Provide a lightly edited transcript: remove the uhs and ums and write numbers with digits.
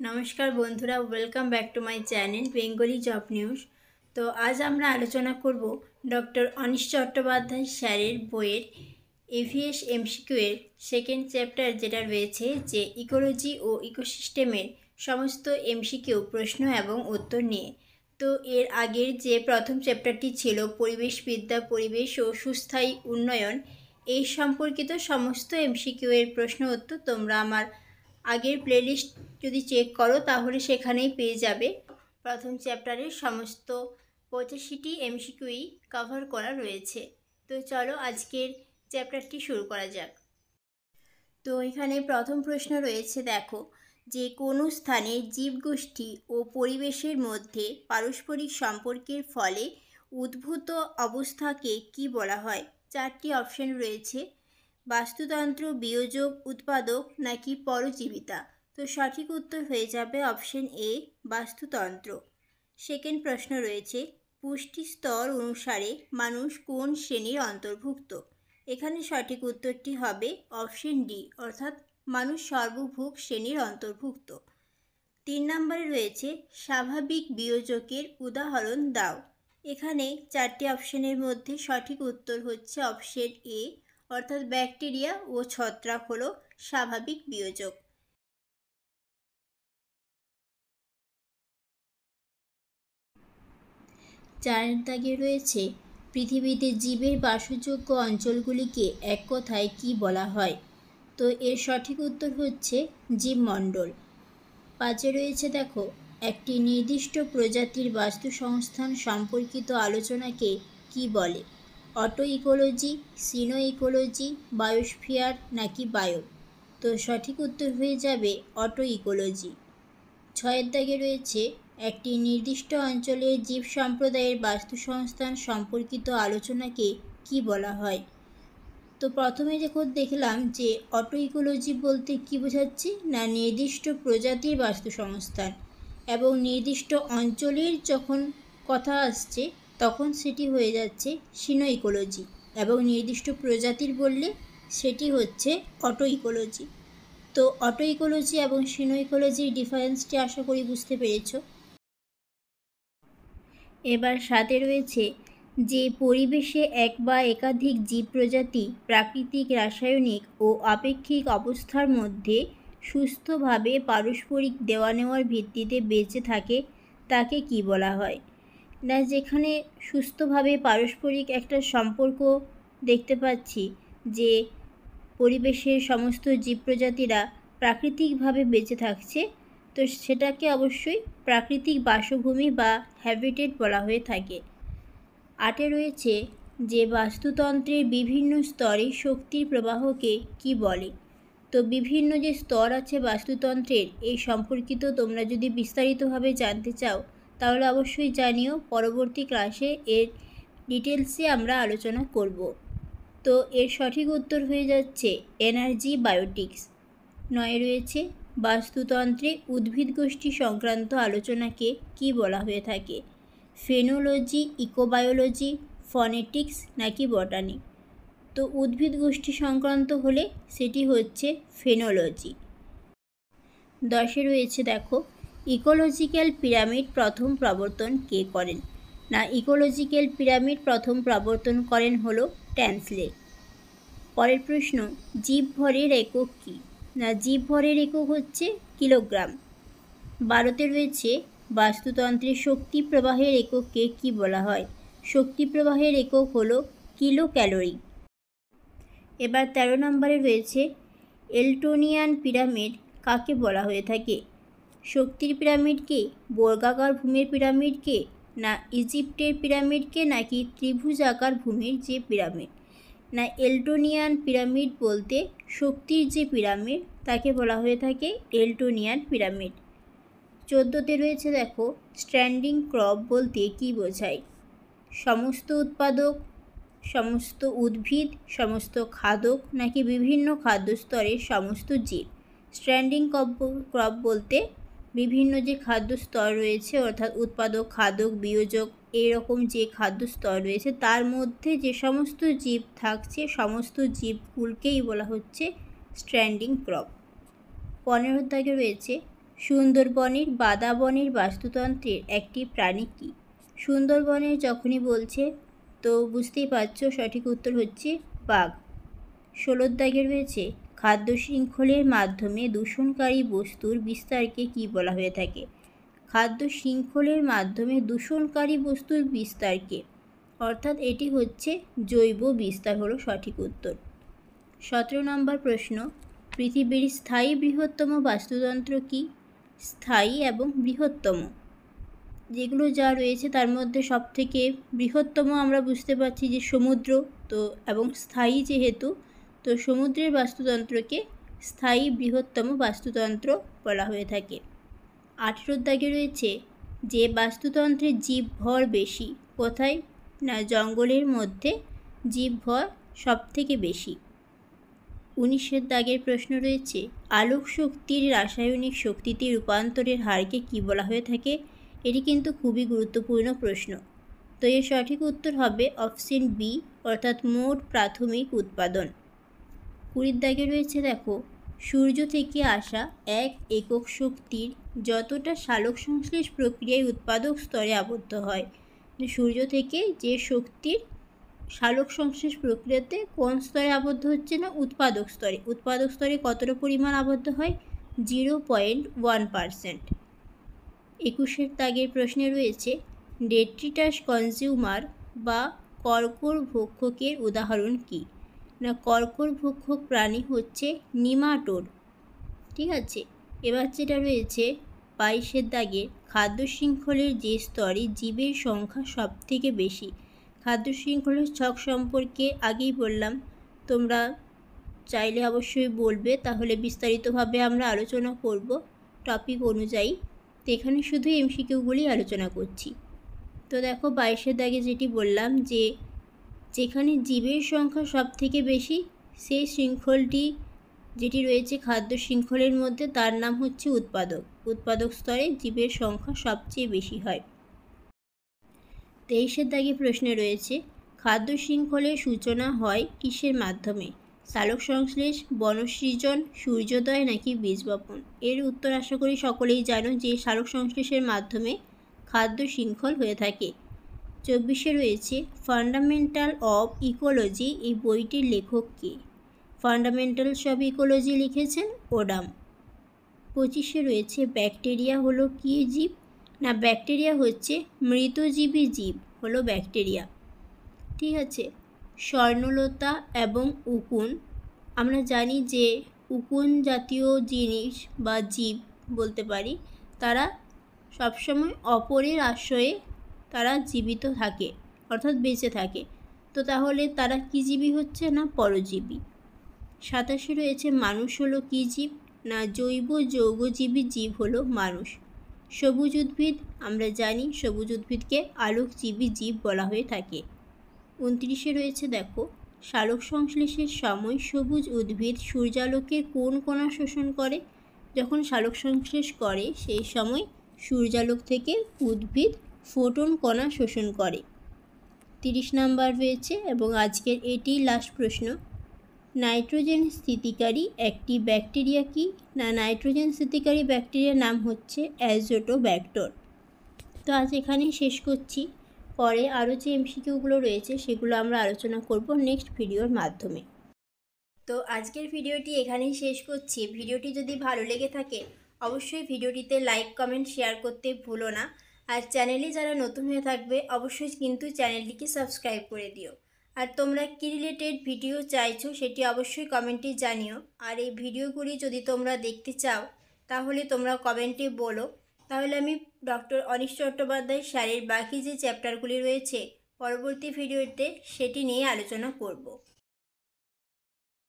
নমস্কার বন্ধুরা, welcome back to my channel Bengali job news. তো আজ আমরা আলোচনা করব ডক্টর অনিশ চট্টোপাধ্যায় স্যারের বইয়ের EVS MCQ এর সেকেন্ড চ্যাপ্টার, যেটা রয়েছে যে ইকোলজি ও ইকোসিস্টেমের সমস্ত MCQ প্রশ্ন এবং উত্তর নিয়ে। তো এর আগের যে প্রথম চ্যাপ্টারটি ছিল পরিবেশবিদ্যা, পরিবেশ ও সুস্থায়ী উন্নয়ন, এই সম্পর্কিত সমস্ত MCQ এর প্রশ্ন উত্তর তোমরা আমার আগের প্লেলিস্ট যদি চেক করো তাহলে সেখানেই পেয়ে যাবে। প্রথম চ্যাপ্টারের সমস্ত 85টি MCQই কভার করা রয়েছে। তো চলো আজকের চ্যাপ্টারটি শুরু করা যাক। তো এখানে প্রথম প্রশ্ন রয়েছে, দেখো যে কোনো স্থানে জীবগোষ্ঠী ও পরিবেশের মধ্যে পারস্পরিক সম্পর্কের ফলে উদ্ভূত অবস্থাকে কি বলা হয়? 4টি অপশন রয়েছে, বাস্তুতন্ত্র, বিয়োজক, উৎপাদক নাকি পরজীবিতা। তো সঠিক উত্তর হয়ে যাবে অপশন এ, বাস্তুতন্ত্র। সেকেন্ড প্রশ্ন রয়েছে, পুষ্টি স্তর অনুসারে মানুষ কোন শ্রেণীর অন্তর্ভুক্ত? এখানে সঠিক উত্তরটি হবে অপশন ডি, অর্থাৎ মানুষ সর্বভুক শ্রেণীর অন্তর্ভুক্ত। 3 নম্বরে রয়েছে, স্বাভাবিক বিয়োজকের উদাহরণ দাও। এখানে 4টি অপশনের মধ্যে সঠিক উত্তর হচ্ছে অপশন এ, অর্থাৎ ব্যাকটেরিয়া ও ছত্রাক হলো স্বাভাবিক বিয়োজক। 4 দাগে রয়েছে, পৃথিবীতে জীবের বাসযোগ্য অঞ্চলগুলিকে এক কথায় কি বলা হয়? তো এর সঠিক উত্তর হচ্ছে জীবমণ্ডল। 5 রয়েছে, দেখো একটি নির্দিষ্ট প্রজাতির বাস্তু সংস্থান সম্পর্কিত আলোচনাকে কি বলে? অটো ইকোলজি, সিনো ইকোলজি, বায়োস্ফিয়ার নাকি বায়ো। তো সঠিক উত্তর হয়ে যাবে অটো ইকোলজি। 6 দাগে রয়েছে, একটি নির্দিষ্ট অঞ্চলের জীব সম্প্রদায়ের বাস্তু সংস্থান সম্পর্কিত আলোচনাকে কি বলা হয়? তো প্রথমে যখন দেখলাম যে অটো ইকোলজি বলতে কি বোঝাচ্ছে, না নির্দিষ্ট প্রজাতির বাস্তু সংস্থান, এবং নির্দিষ্ট অঞ্চলের যখন কথা আসছে তখন সেটি হয়ে যাচ্ছে সিনো ইকোলজি, এবং নির্দিষ্ট প্রজাতির বললে সেটি হচ্ছে অটো ইকোলজি। তো অটো ইকোলজি এবং সিনো ইকোলজির ডিফারেন্সটি আশা করি বুঝতে পেরেছ। এবার 7 রয়েছে, যে পরিবেশে এক বা একাধিক জীব প্রজাতি প্রাকৃতিক, রাসায়নিক ও আপেক্ষিক অবস্থার মধ্যে সুস্থভাবে পারস্পরিক দেওয়া নেওয়ার ভিত্তিতে বেঁচে থাকে তাকে কি বলা হয়? না যেখানে সুস্থভাবে পারস্পরিক একটা সম্পর্ক দেখতে পাচ্ছি, যে পরিবেশের সমস্ত জীব প্রজাতিরা প্রাকৃতিকভাবে বেঁচে থাকছে, তো সেটাকে অবশ্যই প্রাকৃতিক বাসভূমি বা হ্যাবিটেট বলা হয়ে থাকে। 8 রয়েছে, যে বাস্তুতন্ত্রের বিভিন্ন স্তরে শক্তির প্রবাহকে কি বলে? তো বিভিন্ন যে স্তর আছে বাস্তুতন্ত্রের, এই সম্পর্কিত তোমরা যদি বিস্তারিতভাবে জানতে চাও তাহলে অবশ্যই জানিও, পরবর্তী ক্লাসে এর ডিটেলসে আমরা আলোচনা করব। তো এর সঠিক উত্তর হয়ে যাচ্ছে এনার্জি বায়োটিক্স। 9 রয়েছে, বাস্তুতন্ত্রে উদ্ভিদ গোষ্ঠী সংক্রান্ত আলোচনাকে কি বলা হয়ে থাকে? ফেনোলজি, ইকোবায়োলজি, ফনেটিক্স নাকি বটানি। তো উদ্ভিদ গোষ্ঠী সংক্রান্ত হলে সেটি হচ্ছে ফেনোলজি। 10 রয়েছে, দেখো ইকোলজিক্যাল পিরামিড প্রথম প্রবর্তন কে করেন? না ইকোলজিক্যাল পিরামিড প্রথম প্রবর্তন করেন হলো ট্যান্সলে। পরের প্রশ্ন, জীব ভরের একক কী? না জীব ভরের একক হচ্ছে কিলোগ্রাম। 12 রয়েছে, বাস্তুতন্ত্রের শক্তি প্রবাহের এককে কি বলা হয়? শক্তি প্রবাহের একক হলো কিলো ক্যালোরি। এবার 13 নম্বরে রয়েছে, এলটোনিয়ান পিরামিড কাকে বলা হয়ে থাকে? শক্তির পিরামিডকে, বর্গাকার ভূমির পিরামিডকে, না ইজিপ্টের পিরামিডকে, নাকি ত্রিভুজাকার ভূমির যে পিরামিড। না এলটোনিয়ান পিরামিড বলতে শক্তির যে পিরামিড তাকে বলা হয়ে থাকে এলটোনিয়ান পিরামিড। 14 রয়েছে, দেখো স্ট্যান্ডিং ক্রপ বলতে কি বোঝায়? সমস্ত উৎপাদক, সমস্ত উদ্ভিদ, সমস্ত খাদক নাকি বিভিন্ন খাদ্যস্তরের সমস্ত জীব। স্ট্যান্ডিং ক্রপ বলতে বিভিন্ন যে খাদ্য স্তর রয়েছে, অর্থাৎ উৎপাদক, খাদক, বিয়োজক, এইরকম যে খাদ্য স্তর রয়েছে তার মধ্যে যে সমস্ত জীব থাকছে সমস্ত জীবগুলোকেই বলা হচ্ছে স্ট্যান্ডিং ক্রপ। 15 দাগে রয়েছে, সুন্দরবনের বাদাবনের বাস্তুতন্ত্রের একটি প্রাণী কী? সুন্দরবনের যখনই বলছে তো বুঝতেই পারছো সঠিক উত্তর হচ্ছে বাঘ। 16 দাগে রয়েছে খাদ্য শৃঙ্খলের মাধ্যমে দূষণকারী বস্তুর বিস্তারকে কী বলা হয়ে থাকে? খাদ্য শৃঙ্খলের মাধ্যমে দূষণকারী বস্তুর বিস্তারকে, অর্থাৎ এটি হচ্ছে জৈব বিস্তার হলো সঠিক উত্তর। 17 নম্বর প্রশ্ন, পৃথিবীর স্থায়ী বৃহত্তম বাস্তুতন্ত্র কী? স্থায়ী এবং বৃহত্তম যেগুলো যা রয়েছে তার মধ্যে সবথেকে বৃহত্তম আমরা বুঝতে পারছি যে সমুদ্র, তো এবং স্থায়ী যেহেতু তো সমুদ্রের বাস্তুতন্ত্রকে স্থায়ী বৃহত্তম বাস্তুতন্ত্র বলা হয়ে থাকে। 18 দাগে রয়েছে যে বাস্তুতন্ত্রের জীবভর বেশি, কোথায়? না জঙ্গলের মধ্যে জীবভর সবথেকে বেশি। 19 দাগের প্রশ্ন রয়েছে আলোক শক্তির রাসায়নিক শক্তিতে রূপান্তরের হারকে কী বলা হয়ে থাকে? এটি কিন্তু খুবই গুরুত্বপূর্ণ প্রশ্ন। তো এর সঠিক উত্তর হবে অপশন বি, অর্থাৎ মোট প্রাথমিক উৎপাদন। 20 দাগে রয়েছে দেখো সূর্য থেকে আসা এক একক শক্তির যতটা সালোক সংশ্লেষ প্রক্রিয়ায় উৎপাদক স্তরে আবদ্ধ হয়, সূর্য থেকে যে শক্তির সালোক সংশ্লেষ প্রক্রিয়াতে কোন স্তরে আবদ্ধ হচ্ছে না উৎপাদক স্তরে। উৎপাদক স্তরে কতটা পরিমাণ আবদ্ধ হয়? 0.1%। 21 দাগের প্রশ্নে রয়েছে ডেট্রিটাস কনজিউমার বা কর্কর ভক্ষকের উদাহরণ কী? না কর্কর ভক্ষক প্রাণী হচ্ছে নিমাটোড। ঠিক আছে, এবার যেটা রয়েছে 22 দাগে খাদ্য শৃঙ্খলের যে স্তরে জীবের সংখ্যা সবথেকে বেশি। খাদ্য শৃঙ্খলের ছক সম্পর্কে আগেই বললাম, তোমরা চাইলে অবশ্যই বলবে, তাহলে বিস্তারিতভাবে আমরা আলোচনা করব টপিক অনুযায়ী। তো এখানে শুধু এমসিকিউগুলি আলোচনা করছি। তো দেখো 22 দাগে যেটি বললাম যে যেখানে জীবের সংখ্যা সবথেকে বেশি সেই শৃঙ্খলটি যেটি রয়েছে খাদ্য শৃঙ্খলের মধ্যে তার নাম হচ্ছে উৎপাদক। উৎপাদক স্তরে জীবের সংখ্যা সবচেয়ে বেশি হয়। 23 দাগে প্রশ্নে রয়েছে খাদ্য শৃঙ্খলের সূচনা হয় কিসের মাধ্যমে? সালোক সংশ্লেষ, বনসৃজন, সূর্যোদয় নাকি বীজ বপন? এর উত্তর আশা করি সকলেই জানো যে সালোক সংশ্লেষের মাধ্যমে খাদ্য শৃঙ্খল হয়ে থাকে। 24 রয়েছে ফান্ডামেন্টাল অব ইকোলজি, এই বইটির লেখক কে? ফান্ডামেন্টালস অব ইকোলজি লিখেছেন ওডাম। 25 রয়েছে ব্যাকটেরিয়া হলো কী জীব? না ব্যাকটেরিয়া হচ্ছে মৃতজীবী জীব হলো ব্যাকটেরিয়া। ঠিক আছে, স্বর্ণলতা এবং উকুন, আমরা জানি যে উকুন জাতীয় জিনিস বা জীব বলতে পারি, তারা সবসময় অপরের আশ্রয়ে তারা জীবিত থাকে, অর্থাৎ বেঁচে থাকে। তো তাহলে তারা কী জীবী হচ্ছে? না পরজীবী। 27 রয়েছে মানুষ হলো কী জীব? না জৈব যৌগজীবী জীব হলো মানুষ। সবুজ উদ্ভিদ, আমরা জানি সবুজ উদ্ভিদকে আলোকজীবী জীব বলা হয়ে থাকে। 29 রয়েছে দেখো সালোক সংশ্লেষের সময় সবুজ উদ্ভিদ সূর্যালোকের কোন কণা শোষণ করে? যখন সালোক সংশ্লেষ করে সেই সময় সূর্যালোক থেকে উদ্ভিদ ফোটন কণা শোষণ করে। 30 নাম্বার রয়েছে এবং আজকের এটি লাস্ট প্রশ্ন, নাইট্রোজেন স্থিতিকারী একটি ব্যাকটেরিয়া কি? না নাইট্রোজেন স্থিতিকারী ব্যাকটেরিয়ার নাম হচ্ছে অ্যাজোটোব্যাক্টর। তো আজ এখানেই শেষ করছি। পরে আরও যে এমসিকিউগুলো রয়েছে সেগুলো আমরা আলোচনা করব নেক্সট ভিডিওর মাধ্যমে। তো আজকের ভিডিওটি এখানেই শেষ করছি। ভিডিওটি যদি ভালো লেগে থাকে অবশ্যই ভিডিওটিতে লাইক, কমেন্ট, শেয়ার করতে ভুলো না। আর চ্যানেলে যারা নতুন হয়ে থাকবে অবশ্যই কিন্তু চ্যানেলটিকে সাবস্ক্রাইব করে দিও। আর তোমরা কী রিলেটেড ভিডিও চাইছো সেটি অবশ্যই কমেন্টে জানিও। আর এই ভিডিওগুলি যদি তোমরা দেখতে চাও তাহলে তোমরা কমেন্টে বলো, তাহলে আমি ডক্টর অনিশ চট্টোপাধ্যায় স্যারের বাকি যে চ্যাপ্টারগুলি রয়েছে পরবর্তী ভিডিওতে সেটি নিয়ে আলোচনা করব।